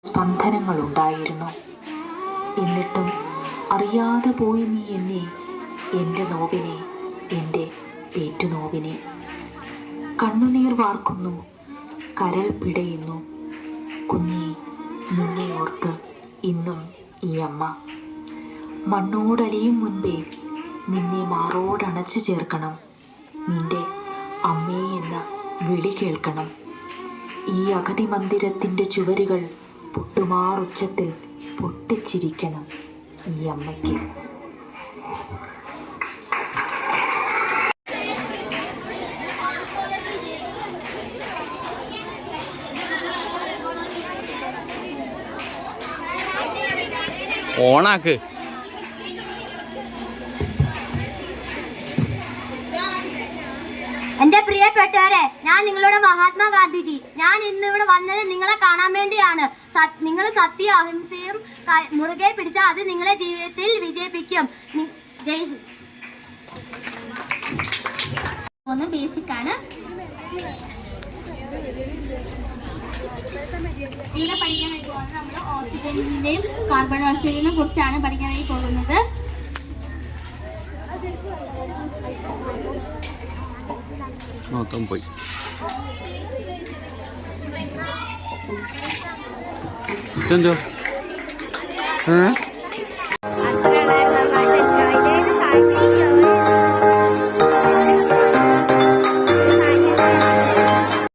സ്പന്ദനങ്ങളുണ്ടായിരുന്നു. എന്നിട്ടും അറിയാതെ പോയി നീ എന്നെ, എൻ്റെ നോവിനെ, എൻ്റെ പേറ്റുനോവിനെ. കണ്ണുനീർ വാർക്കുന്നു, കരൾ പിടയുന്നു. കുഞ്ഞെ, നിന്നെ ഓർത്ത് ഇന്നും ഈ അമ്മ. മണ്ണോടലിയും മുൻപേ നിന്നെ മാറോടണച്ചു ചേർക്കണം. നിന്റെ അമ്മേ എന്ന വിളി കേൾക്കണം. ഈ അഗതി മന്ദിരത്തിൻ്റെ ചുവരുകൾ പൊട്ടുമാറുച്ചത്തിൽ പൊട്ടിച്ചിരിക്കണം ഈ അമ്മയ്ക്ക്. ഓണാക്ക്. എന്റെ പ്രിയപ്പെട്ടവരെ, ഞാൻ നിങ്ങളുടെ മഹാത്മാഗാന്ധിജി. ഞാൻ ഇന്നിവിടെ വന്നത് നിങ്ങളെ കാണാൻ വേണ്ടിയാണ്. നിങ്ങൾ സത്യ അഹിംസയും മുറുകെ പിടിച്ചാൽ അത് നിങ്ങളെ ജീവിതത്തിൽ വിജയിപ്പിക്കും. ഒന്ന് ബേസിക് ആണ്. ഇവിടെ പഠിക്കാനായി പോകുന്നത് നമ്മൾ ഓക്സിജന്റെയും കാർബൺ ഡയോക്സൈഡിനെ കുറിച്ചാണ് പഠിക്കാനായി പോകുന്നത്. മൊത്തം പോയി. എന്തോ